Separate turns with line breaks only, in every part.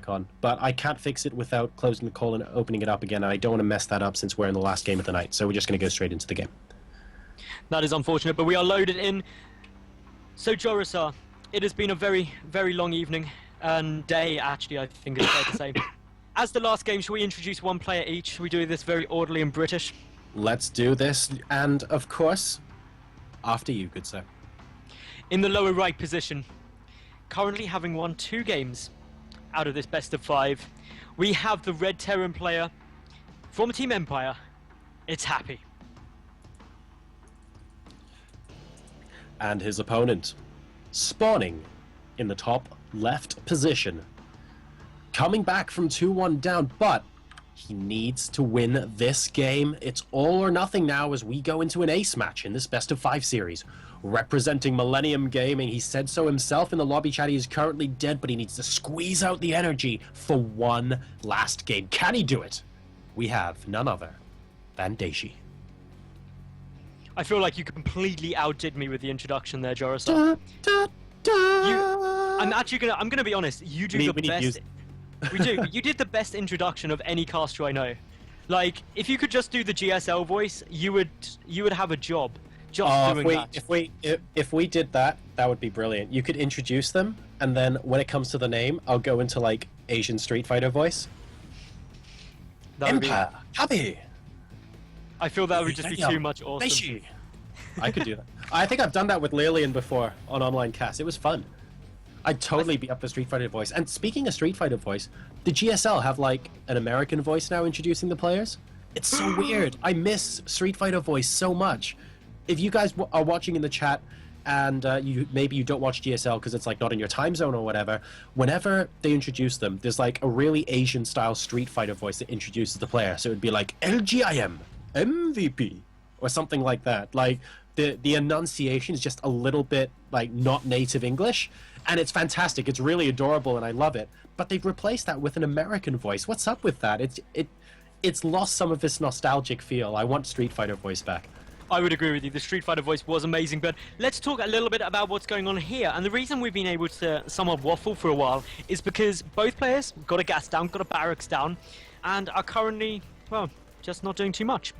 on, but I can't fix it without closing the call and opening it up again, and I don't want to mess that up since we're in the last game of the night, so we're just going to go straight into the game.
That is unfortunate, but we are loaded in. So, Jorisar, it has been a very, very long evening, and day, actually, I think it's fair to say. As the last game, shall we introduce one player each? Shall we do this very orderly and British?
Let's do this, and of course, after you, good sir.
In the lower right position, currently having won 2 games out of this best of 5, we have the Red Terran player from Team Empire. It's Happy.
And his opponent, spawning in the top left position, coming back from 2-1 down, but he needs to win this game. It's all or nothing now as we go into an ace match in this best of 5 series. Representing Millennium Gaming, he said so himself in the lobby chat. He is currently dead, but he needs to squeeze out the energy for one last game. Can he do it? We have none other than Dayshi.
I feel like you completely outdid me with the introduction there, Jorisar. I'm gonna be honest. You do the best. We do. You did the best introduction of any caster I know. Like, if you could just do the GSL voice, you would have a job. Just doing that.
If we did that, that would be brilliant. You could introduce them, and then when it comes to the name, I'll go into like Asian Street Fighter voice. Empire, Happy.
I feel that would just be too much awesome.
Dayshi. I could do that. I think I've done that with Lillian before on online cast. It was fun. I'd totally be up for Street Fighter voice. And speaking of Street Fighter voice, the GSL have like an American voice now introducing the players. It's so weird. I miss Street Fighter voice so much. If you guys are watching in the chat and maybe you don't watch GSL because it's like not in your time zone or whatever, whenever they introduce them, there's like a really Asian style Street Fighter voice that introduces the player. So it'd be like LGIM, MVP, or something like that. Like the enunciation is just a little bit like not native English, and it's fantastic. It's really adorable and I love it. But they've replaced that with an American voice. What's up with that? It's lost some of its nostalgic feel. I want Street Fighter voice back.
I would agree with you. The Street Fighter voice was amazing, but let's talk a little bit about what's going on here. And the reason we've been able to somewhat waffle for a while is because both players got a gas down, got a barracks down, and are currently, well, just not doing too much.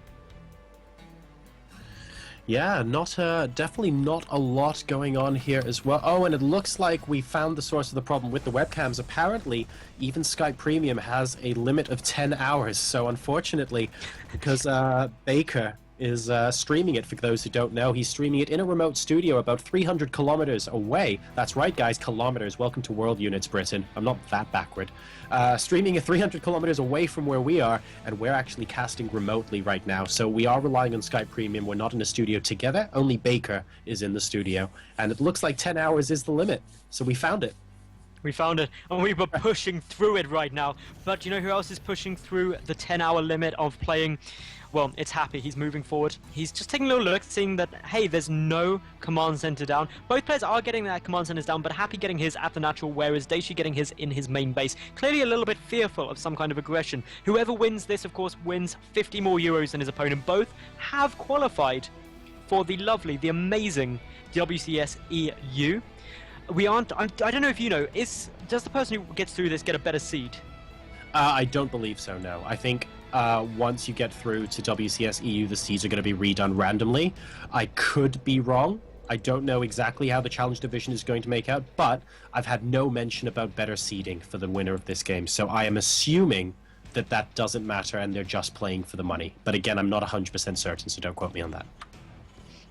Yeah, definitely not a lot going on here as well. Oh, and it looks like we found the source of the problem with the webcams. Apparently, even Skype Premium has a limit of 10 hours. So unfortunately, because Baker is streaming it, for those who don't know, he's streaming it in a remote studio about 300 kilometers away. That's right, guys, kilometers. Welcome to World Units, Britain. I'm not that backward. Streaming it 300 kilometers away from where we are, and we're actually casting remotely right now. So we are relying on Skype Premium. We're not in a studio together. Only Baker is in the studio. And it looks like 10 hours is the limit. So we found it.
We found it, and we were pushing through it right now. But you know who else is pushing through the 10-hour limit of playing? Well, it's Happy. He's moving forward. He's just taking a little look, seeing that, hey, there's no command center down. Both players are getting their command centers down, but Happy getting his at the natural, whereas Dayshi getting his in his main base. Clearly a little bit fearful of some kind of aggression. Whoever wins this, of course, wins 50 more euros than his opponent. Both have qualified for the lovely, the amazing WCS EU. I don't know if you know, does the person who gets through this get a better seed?
I don't believe so, no. I think once you get through to WCS EU, the seeds are going to be redone randomly. I could be wrong. I don't know exactly how the challenge division is going to make out, but I've had no mention about better seeding for the winner of this game. So I am assuming that that doesn't matter and they're just playing for the money. But again, I'm not 100% certain, so don't quote me on that.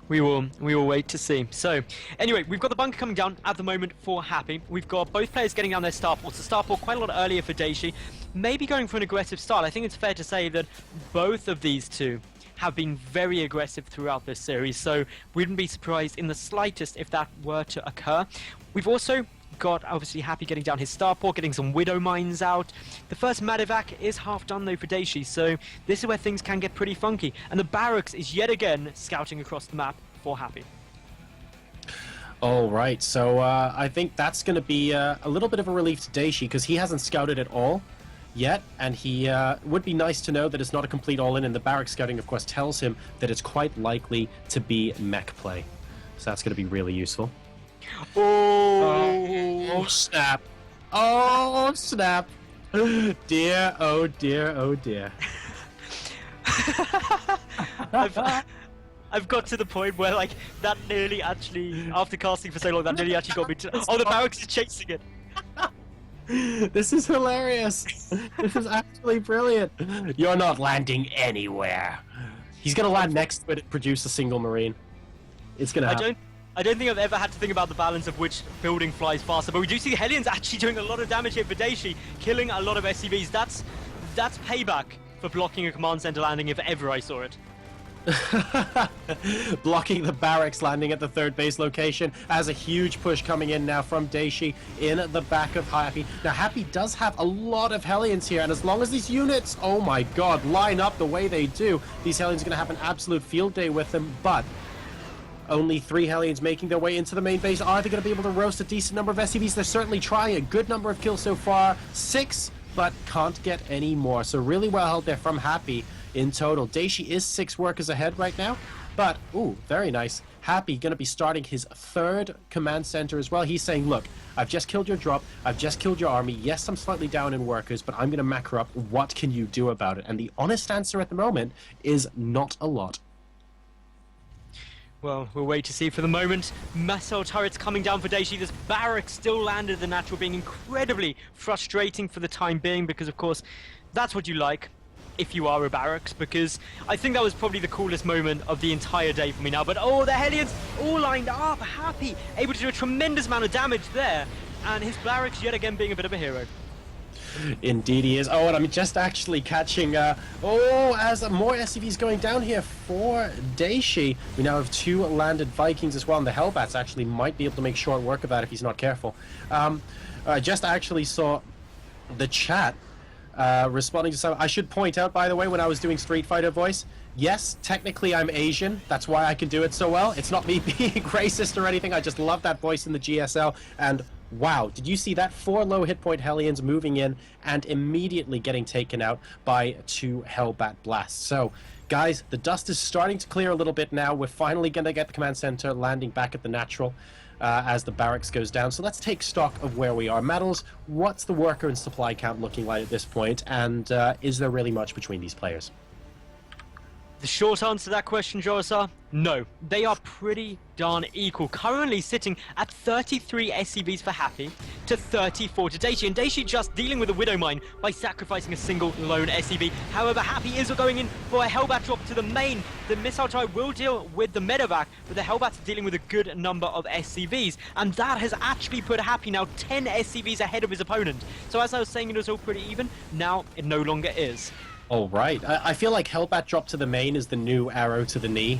We will wait to see. So, anyway, we've got the bunker coming down at the moment for Happy. We've got both players getting down their starports. The starport quite a lot earlier for Dayshi. Maybe going for an aggressive start. I think it's fair to say that both of these two have been very aggressive throughout this series, so we wouldn't be surprised in the slightest if that were to occur. We've also got, obviously, Happy getting down his starport, getting some Widow Mines out. The first Medivac is half done, though, for Dayshi, so this is where things can get pretty funky. And the barracks is yet again scouting across the map for Happy.
All right, so I think that's going to be a little bit of a relief to Dayshi, because he hasn't scouted at all yet, and he would be nice to know that it's not a complete all-in, and the barrack scouting, of course, tells him that it's quite likely to be mech play. So that's going to be really useful.
Oh,
snap. Oh, snap. Dear, oh dear, oh dear.
I've got to the point where, like, that nearly actually, after casting for so long, that nearly actually got me to... Oh, the barracks is chasing it!
This is hilarious. This is actually brilliant. You're not landing anywhere. He's gonna land next to it and produce a single marine. It's gonna happen.
I don't think I've ever had to think about the balance of which building flies faster, but we do see Hellions actually doing a lot of damage here for Dayshi, killing a lot of SCVs. That's payback for blocking a command center landing if ever I saw it.
Blocking the barracks landing at the third base location as a huge push coming in now from Dayshi in the back of Happy. Now Happy does have a lot of Hellions here, and as long as these units, oh my god, line up the way they do, these Hellions are going to have an absolute field day with them. But only 3 Hellions making their way into the main base. Are they going to be able to roast a decent number of SCVs? They're certainly trying. A good number of kills so far, 6, but can't get any more. So really well held there from Happy. In total, Dayshi is 6 workers ahead right now, but ooh, very nice. Happy gonna be starting his 3rd command center as well. He's saying, look, I've just killed your drop, I've just killed your army. Yes, I'm slightly down in workers, but I'm gonna macro up. What can you do about it? And the honest answer at the moment is not a lot.
Well, we'll wait to see. For the moment, missile turrets coming down for Dayshi. This barrack still landed the natural, being incredibly frustrating for the time being, because of course, that's what you like if you are a barracks, because I think that was probably the coolest moment of the entire day for me now. But oh, the Hellions all lined up, Happy, able to do a tremendous amount of damage there, and his barracks yet again being a bit of a hero.
Indeed he is. Oh, and I'm just actually catching, as more SCVs going down here for Dayshi. We now have 2 landed Vikings as well, and the Hellbats actually might be able to make short work of that if he's not careful. I just actually saw the chat responding to some. I should point out, by the way, when I was doing Street Fighter voice, yes, technically I'm Asian. That's why I can do it so well. It's not me being racist or anything. I just love that voice in the GSL. And wow, did you see that? 4 low hit point Hellions moving in and immediately getting taken out by 2 Hellbat blasts. So, guys, the dust is starting to clear a little bit now. We're finally going to get the command center landing back at the natural as the barracks goes down. So let's take stock of where we are. Metals, what's the worker and supply count looking like at this point? And is there really much between these players?
The short answer to that question, Joasa, no. They are pretty darn equal. Currently sitting at 33 SCVs for Happy to 34 to Dayshi. And Dayshi just dealing with a Widow Mine by sacrificing a single lone SCV. However, Happy is going in for a Hellbat drop to the main. The missile turret will deal with the medevac, but the Hellbats are dealing with a good number of SCVs. And that has actually put Happy now 10 SCVs ahead of his opponent. So as I was saying, it was all pretty even. Now it no longer is.
All right. I feel like Hellbat drop to the main is the new arrow to the knee.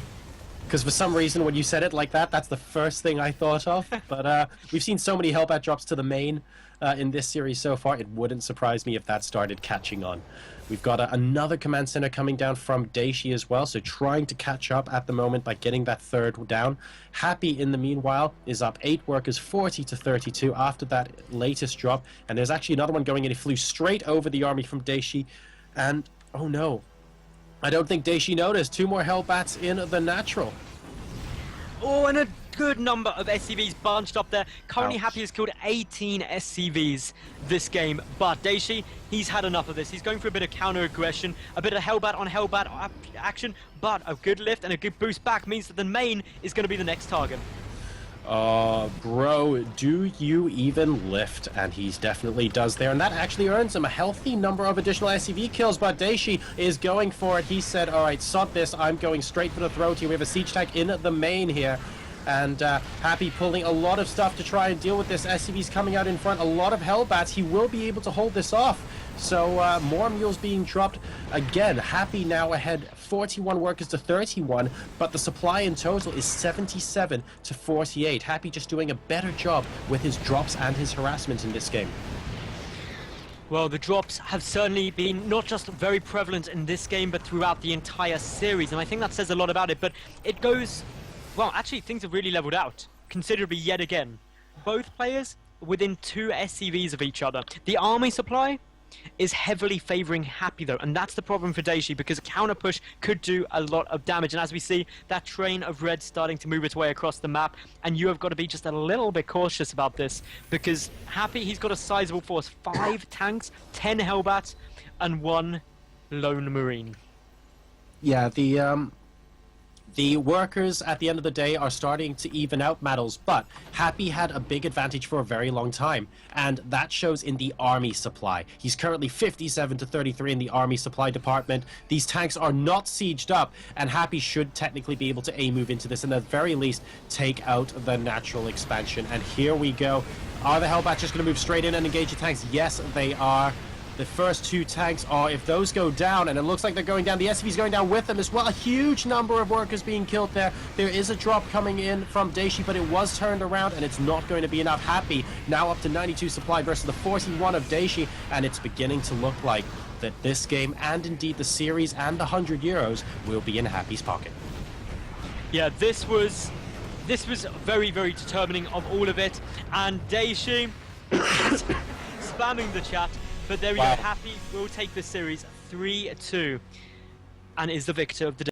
Because for some reason, when you said it like that, that's the first thing I thought of. But we've seen so many Hellbat drops to the main in this series so far, it wouldn't surprise me if that started catching on. We've got another command center coming down from Dayshi as well, so trying to catch up at the moment by getting that 3rd down. Happy, in the meanwhile, is up 8 workers, 40 to 32 after that latest drop. And there's actually another one going in. He flew straight over the army from Dayshi. And, oh no, I don't think Dayshi noticed. 2 more Hellbats in the natural.
Oh, and a good number of SCVs bunched up there. Currently,
Ouch.
Happy has killed 18 SCVs this game. But Dayshi, he's had enough of this. He's going for a bit of counter-aggression, a bit of Hellbat on Hellbat action. But a good lift and a good boost back means that the main is going to be the next target.
Bro, do you even lift? And he definitely does there, and that actually earns him a healthy number of additional SCV kills, but Dayshi is going for it. He said, alright, sod this, I'm going straight for the throat here. We have a siege tank in the main here, and Happy pulling a lot of stuff to try and deal with this. SCV's coming out in front, a lot of Hellbats. He will be able to hold this off. So more mules being dropped. Again, Happy now ahead 41 workers to 31, but the supply in total is 77 to 48. Happy just doing a better job with his drops and his harassment in this game.
Well, the drops have certainly been not just very prevalent in this game, but throughout the entire series, and I think that says a lot about it. But it goes, well, actually things have really leveled out considerably yet again. Both players within 2 SCVs of each other. The army supply, is heavily favoring Happy though, and that's the problem for Dayshi, because a counter push could do a lot of damage. And as we see, that train of red starting to move its way across the map, and you have got to be just a little bit cautious about this, because Happy, he's got a sizable force, 5 tanks, 10 Hellbats, and 1 lone Marine.
Yeah, the workers at the end of the day are starting to even out medals, but Happy had a big advantage for a very long time, and that shows in the army supply. He's currently 57 to 33 in the army supply department. These tanks are not sieged up, and Happy should technically be able to move into this, and at the very least take out the natural expansion. And here we go. Are the Hellbats just going to move straight in and engage the tanks? Yes, they are. The first 2 tanks are, if those go down, and it looks like they're going down, the SCV's going down with them as well. A huge number of workers being killed there. There is a drop coming in from Dayshi, but it was turned around, and it's not going to be enough. Happy now up to 92 supply versus the 41 of Dayshi, and it's beginning to look like that this game, and indeed the series and the 100 euros, will be in Happy's pocket.
Yeah, this was very, very determining of all of it, and Dayshi spamming the chat. But there we go, Happy will take this series 3-2 and is the victor of the day.